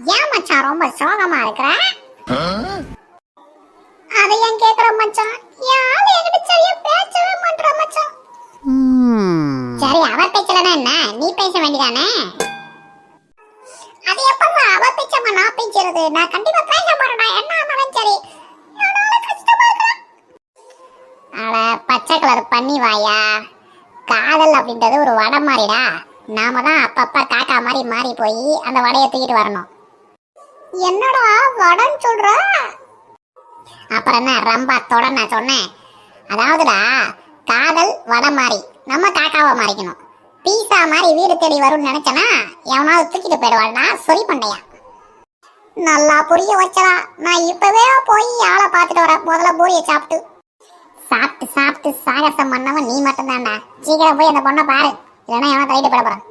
ஏன் மச்சான் ரொம்ப சோகமா இருக்கிற? அதை ஏன் கேக்குற மச்சான்? யாரு என்கிட்ட சரியா பேசவே மாட்டற மச்சான். சரி அவ பேசலனா என்ன, நீ பேச வேண்டியதானே? அது எப்பமா அவ பேசாம நான் பேசுறது? நான் கண்டிப்பா பேச மாட்டேன்டா, என்ன ஆனாலும் சரி. என்னால கஷ்டமா இருக்கு. அட பச்சை கலர் பண்ணி வாயா. காதல் அப்படின்றது ஒரு வடை மாதிரிடா. நாம தான் அப்பப்ப காக்கா மாதிரி மாறி போய் அந்த வடையை தூக்கிட்டு வரணும். என்னடா வடன்னு சொல்ற? அப்புறம் என்ன ரம்பா தொட நான் சொன்னேன். அதாவதுடா காதல் வடை மாதிரி நம்ம காக்காவை மாறிக்கணும். பீஸா மாதிரி வீடு தேடி வரும்னு நினைச்சனா எவனாவது தூக்கிட்டு போயிடுவாள்னா சொறி பண்டையா. நல்லா புரிய வச்சடா. நான் இப்பவே போய் ஆளை பார்த்துட்டு வரேன். முதல்ல பூரியை சாப்பிட்டு சாப்பிட்டு சாகசம் பண்ணவன் நீ மட்டும்தான்டா. சீக்கிரம் போய் அந்த பொண்ணை பாரு, இல்லைன்னா எவனா தள்ளிட்டு போயிட போறான்.